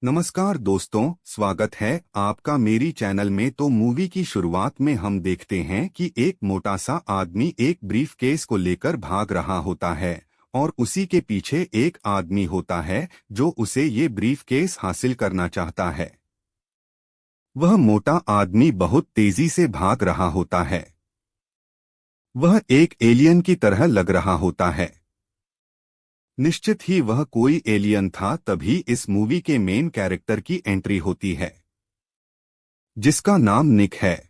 नमस्कार दोस्तों, स्वागत है आपका मेरी चैनल में। तो मूवी की शुरुआत में हम देखते हैं कि एक मोटा सा आदमी एक ब्रीफकेस को लेकर भाग रहा होता है और उसी के पीछे एक आदमी होता है जो उसे ये ब्रीफकेस हासिल करना चाहता है। वह मोटा आदमी बहुत तेजी से भाग रहा होता है। वह एक एलियन की तरह लग रहा होता है। निश्चित ही वह कोई एलियन था। तभी इस मूवी के मेन कैरेक्टर की एंट्री होती है जिसका नाम निक है।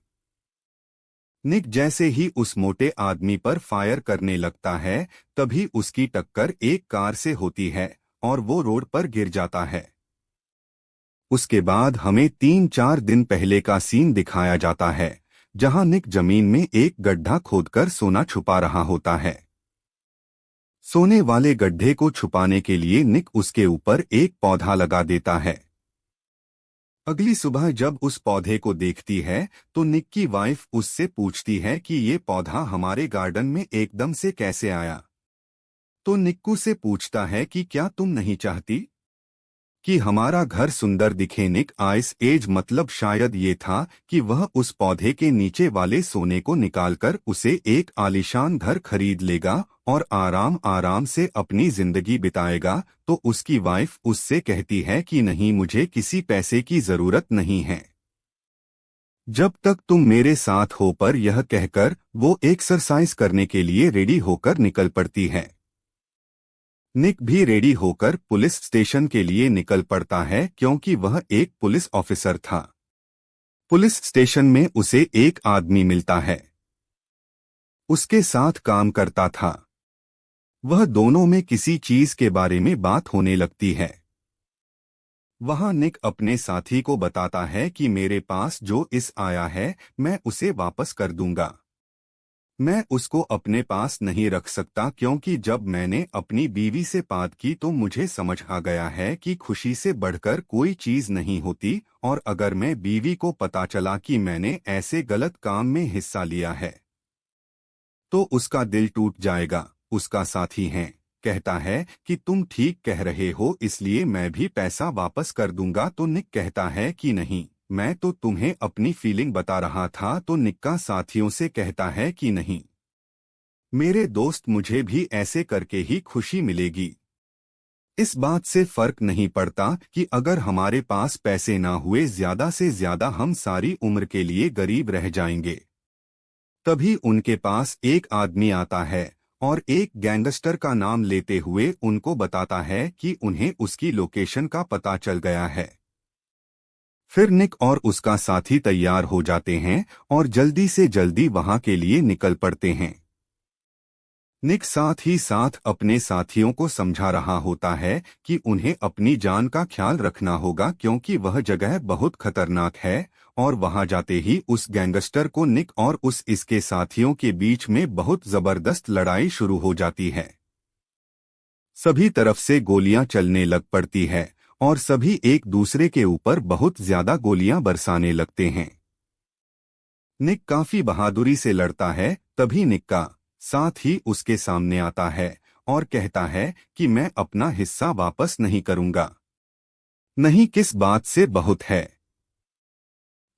निक जैसे ही उस मोटे आदमी पर फायर करने लगता है तभी उसकी टक्कर एक कार से होती है और वो रोड पर गिर जाता है। उसके बाद हमें 3-4 दिन पहले का सीन दिखाया जाता है जहां निक जमीन में एक गड्ढा खोदकर सोना छुपा रहा होता है। सोने वाले गड्ढे को छुपाने के लिए निक उसके ऊपर एक पौधा लगा देता है। अगली सुबह जब उस पौधे को देखती है तो निक की वाइफ उससे पूछती है कि ये पौधा हमारे गार्डन में एकदम से कैसे आया। तो निक्कू से पूछता है कि क्या तुम नहीं चाहती कि हमारा घर सुंदर दिखे। निक आइस एज मतलब शायद ये था कि वह उस पौधे के नीचे वाले सोने को निकालकर उसे एक आलीशान घर खरीद लेगा और आराम आराम से अपनी जिंदगी बिताएगा। तो उसकी वाइफ उससे कहती है कि नहीं, मुझे किसी पैसे की जरूरत नहीं है जब तक तुम मेरे साथ हो। पर यह कहकर वो एक्सरसाइज करने के लिए रेडी होकर निकल पड़ती है। निक भी रेडी होकर पुलिस स्टेशन के लिए निकल पड़ता है क्योंकि वह एक पुलिस ऑफिसर था। पुलिस स्टेशन में उसे एक आदमी मिलता है, उसके साथ काम करता था। वह दोनों में किसी चीज के बारे में बात होने लगती है। वहां निक अपने साथी को बताता है कि मेरे पास जो इस आया है मैं उसे वापस कर दूंगा। मैं उसको अपने पास नहीं रख सकता क्योंकि जब मैंने अपनी बीवी से बात की तो मुझे समझ आ गया है कि खुशी से बढ़कर कोई चीज नहीं होती। और अगर मैं बीवी को पता चला कि मैंने ऐसे गलत काम में हिस्सा लिया है तो उसका दिल टूट जाएगा। उसका साथी है कहता है कि तुम ठीक कह रहे हो, इसलिए मैं भी पैसा वापस कर दूंगा। तो निक कहता है कि नहीं, मैं तो तुम्हें अपनी फीलिंग बता रहा था। तो निक्का साथियों से कहता है कि नहीं, मेरे दोस्त, मुझे भी ऐसे करके ही खुशी मिलेगी। इस बात से फर्क नहीं पड़ता कि अगर हमारे पास पैसे ना हुए, ज्यादा से ज्यादा हम सारी उम्र के लिए गरीब रह जाएंगे। तभी उनके पास एक आदमी आता है और एक गैंगस्टर का नाम लेते हुए उनको बताता है कि उन्हें उसकी लोकेशन का पता चल गया है। फिर निक और उसका साथी तैयार हो जाते हैं और जल्दी से जल्दी वहां के लिए निकल पड़ते हैं। निक साथ ही साथ अपने साथियों को समझा रहा होता है कि उन्हें अपनी जान का ख्याल रखना होगा क्योंकि वह जगह बहुत खतरनाक है। और वहां जाते ही उस गैंगस्टर को निक और इसके साथियों के बीच में बहुत जबरदस्त लड़ाई शुरू हो जाती है। सभी तरफ से गोलियां चलने लग पड़ती है और सभी एक दूसरे के ऊपर बहुत ज्यादा गोलियां बरसाने लगते हैं। निक काफी बहादुरी से लड़ता है। तभी निक का साथ ही उसके सामने आता है और कहता है कि मैं अपना हिस्सा वापस नहीं करूंगा। नहीं, किस बात से बहुत है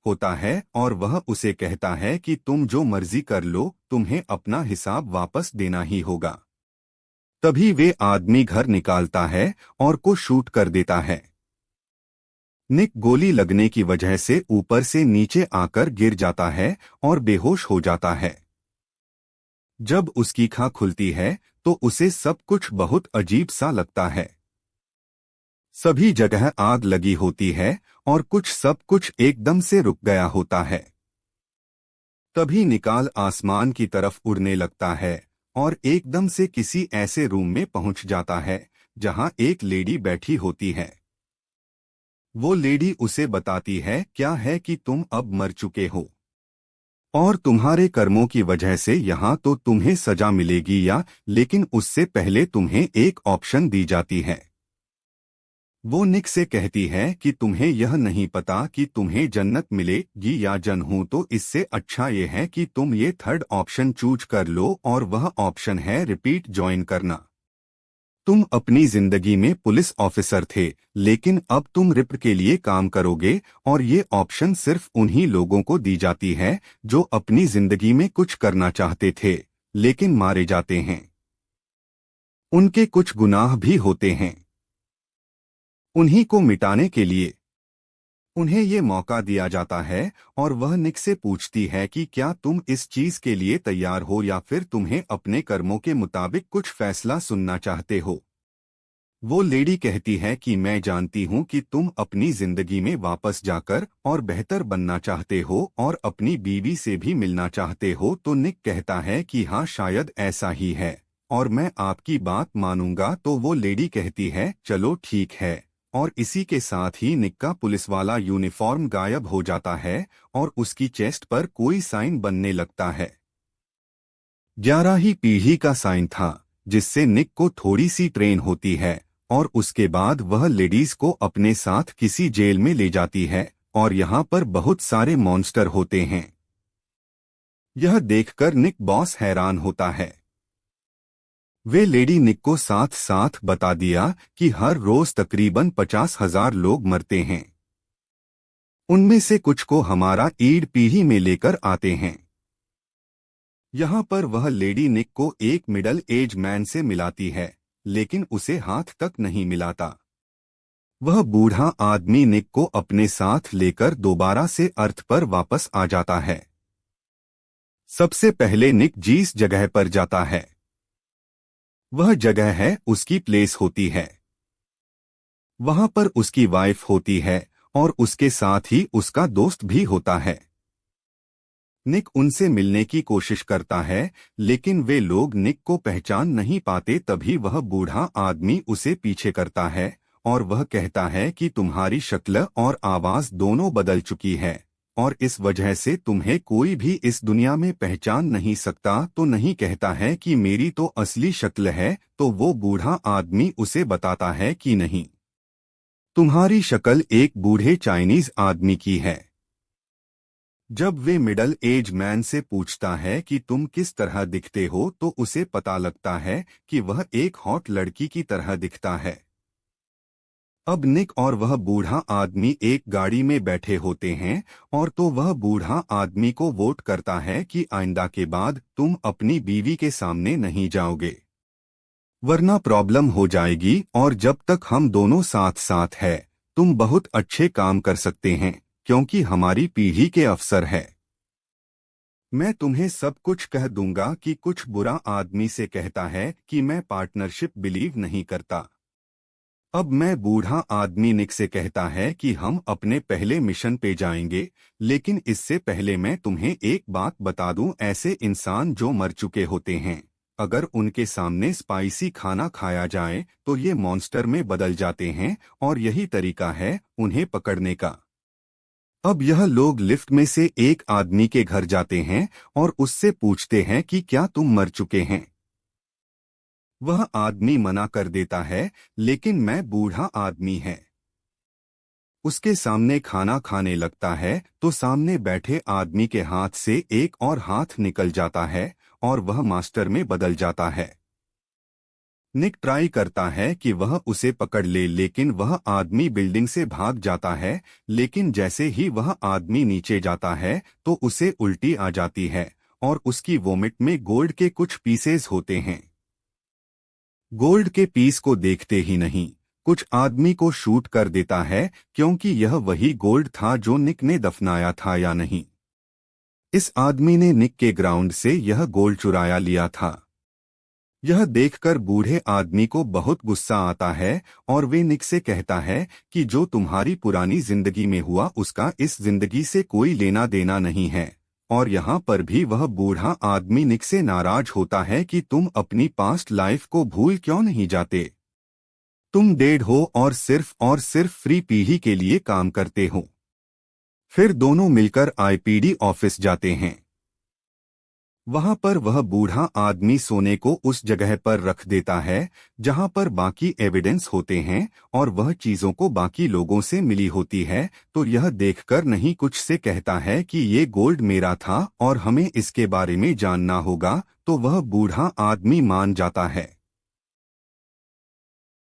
होता है और वह उसे कहता है कि तुम जो मर्जी कर लो, तुम्हें अपना हिसाब वापस देना ही होगा। तभी वे आदमी घर निकालता है और को शूट कर देता है। निक गोली लगने की वजह से ऊपर से नीचे आकर गिर जाता है और बेहोश हो जाता है। जब उसकी आँख खुलती है तो उसे सब कुछ बहुत अजीब सा लगता है। सभी जगह आग लगी होती है और सब कुछ एकदम से रुक गया होता है। तभी निकाल आसमान की तरफ उड़ने लगता है और एकदम से किसी ऐसे रूम में पहुंच जाता है जहां एक लेडी बैठी होती है। वो लेडी उसे बताती है क्या है कि तुम अब मर चुके हो और तुम्हारे कर्मों की वजह से यहाँ तो तुम्हें सजा मिलेगी या, लेकिन उससे पहले तुम्हें एक ऑप्शन दी जाती है। वो निक से कहती है कि तुम्हें यह नहीं पता कि तुम्हें जन्नत मिलेगी या जन्नत, तो इससे अच्छा ये है कि तुम ये थर्ड ऑप्शन चूज कर लो और वह ऑप्शन है रिपीट ज्वाइन करना। तुम अपनी जिंदगी में पुलिस ऑफिसर थे, लेकिन अब तुम रिप के लिए काम करोगे, और ये ऑप्शन सिर्फ उन्हीं लोगों को दी जाती है जो अपनी जिंदगी में कुछ करना चाहते थे लेकिन मारे जाते हैं। उनके कुछ गुनाह भी होते हैं। उन्हीं को मिटाने के लिए उन्हें ये मौका दिया जाता है, और वह निक से पूछती है कि क्या तुम इस चीज के लिए तैयार हो या फिर तुम्हें अपने कर्मों के मुताबिक कुछ फैसला सुनना चाहते हो। वो लेडी कहती है कि मैं जानती हूँ कि तुम अपनी जिंदगी में वापस जाकर और बेहतर बनना चाहते हो और अपनी बीवी से भी मिलना चाहते हो। तो निक कहता है कि हाँ, शायद ऐसा ही है और मैं आपकी बात मानूंगा। तो वो लेडी कहती है चलो ठीक है, और इसी के साथ ही निक का पुलिस वाला यूनिफॉर्म गायब हो जाता है और उसकी चेस्ट पर कोई साइन बनने लगता है। 11वीं पीढ़ी का साइन था, जिससे निक को थोड़ी सी ट्रेन होती है, और उसके बाद वह लेडीज को अपने साथ किसी जेल में ले जाती है, और यहाँ पर बहुत सारे मॉन्स्टर होते हैं। यह देखकर निक बॉस हैरान होता है। वे लेडी निक को साथ साथ बता दिया कि हर रोज तकरीबन 50,000 लोग मरते हैं। उनमें से कुछ को हमारा ईड पीढ़ी में लेकर आते हैं। यहाँ पर वह लेडी निक को एक मिडल एज मैन से मिलाती है, लेकिन उसे हाथ तक नहीं मिलाता। वह बूढ़ा आदमी निक को अपने साथ लेकर दोबारा से अर्थ पर वापस आ जाता है। सबसे पहले निक जिस जगह पर जाता है वह जगह है उसकी प्लेस होती है। वहां पर उसकी वाइफ होती है और उसके साथ ही उसका दोस्त भी होता है। निक उनसे मिलने की कोशिश करता है, लेकिन वे लोग निक को पहचान नहीं पाते। तभी वह बूढ़ा आदमी उसे पीछे करता है और वह कहता है कि तुम्हारी शक्ल और आवाज दोनों बदल चुकी है, और इस वजह से तुम्हें कोई भी इस दुनिया में पहचान नहीं सकता। तो नहीं कहता है कि मेरी तो असली शक्ल है, तो वो बूढ़ा आदमी उसे बताता है कि नहीं, तुम्हारी शक्ल एक बूढ़े चाइनीज आदमी की है। जब वे मिडल एज मैन से पूछता है कि तुम किस तरह दिखते हो, तो उसे पता लगता है कि वह एक हॉट लड़की की तरह दिखता है। अब निक और वह बूढ़ा आदमी एक गाड़ी में बैठे होते हैं, और तो वह बूढ़ा आदमी को वोट करता है कि आइंदा के बाद तुम अपनी बीवी के सामने नहीं जाओगे, वरना प्रॉब्लम हो जाएगी, और जब तक हम दोनों साथ साथ है तुम बहुत अच्छे काम कर सकते हैं, क्योंकि हमारी पीढ़ी के अफसर है। मैं तुम्हें सब कुछ कह दूंगा। कि कुछ बुरा आदमी से कहता है कि मैं पार्टनरशिप बिलीव नहीं करता। अब मैं बूढ़ा आदमी निक से कहता है कि हम अपने पहले मिशन पे जाएंगे, लेकिन इससे पहले मैं तुम्हें एक बात बता दूं, ऐसे इंसान जो मर चुके होते हैं, अगर उनके सामने स्पाइसी खाना खाया जाए तो ये मॉन्स्टर में बदल जाते हैं, और यही तरीका है उन्हें पकड़ने का। अब यह लोग लिफ्ट में से एक आदमी के घर जाते हैं और उससे पूछते हैं कि क्या तुम मर चुके हैं। वह आदमी मना कर देता है, लेकिन मैं बूढ़ा आदमी है। उसके सामने खाना खाने लगता है तो सामने बैठे आदमी के हाथ से एक और हाथ निकल जाता है और वह मास्टर में बदल जाता है। निक ट्राई करता है कि वह उसे पकड़ ले, लेकिन वह आदमी बिल्डिंग से भाग जाता है। लेकिन जैसे ही वह आदमी नीचे जाता है तो उसे उल्टी आ जाती है, और उसकी वोमिट में गोल्ड के कुछ पीसेस होते हैं। गोल्ड के पीस को देखते ही नहीं कुछ आदमी को शूट कर देता है, क्योंकि यह वही गोल्ड था जो निक ने दफनाया था या नहीं। इस आदमी ने निक के ग्राउंड से यह गोल्ड चुराया लिया था। यह देखकर बूढ़े आदमी को बहुत गुस्सा आता है, और वे निक से कहता है कि जो तुम्हारी पुरानी जिंदगी में हुआ उसका इस जिंदगी से कोई लेना देना नहीं है। और यहाँ पर भी वह बूढ़ा आदमी निक से नाराज होता है कि तुम अपनी पास्ट लाइफ को भूल क्यों नहीं जाते। तुम डेड हो और सिर्फ फ्री पीढ़ी के लिए काम करते हो। फिर दोनों मिलकर आईपीडी ऑफिस जाते हैं। वहां पर वह बूढ़ा आदमी सोने को उस जगह पर रख देता है जहां पर बाकी एविडेंस होते हैं, और वह चीजों को बाकी लोगों से मिली होती है। तो यह देखकर नहीं कुछ से कहता है कि ये गोल्ड मेरा था और हमें इसके बारे में जानना होगा। तो वह बूढ़ा आदमी मान जाता है।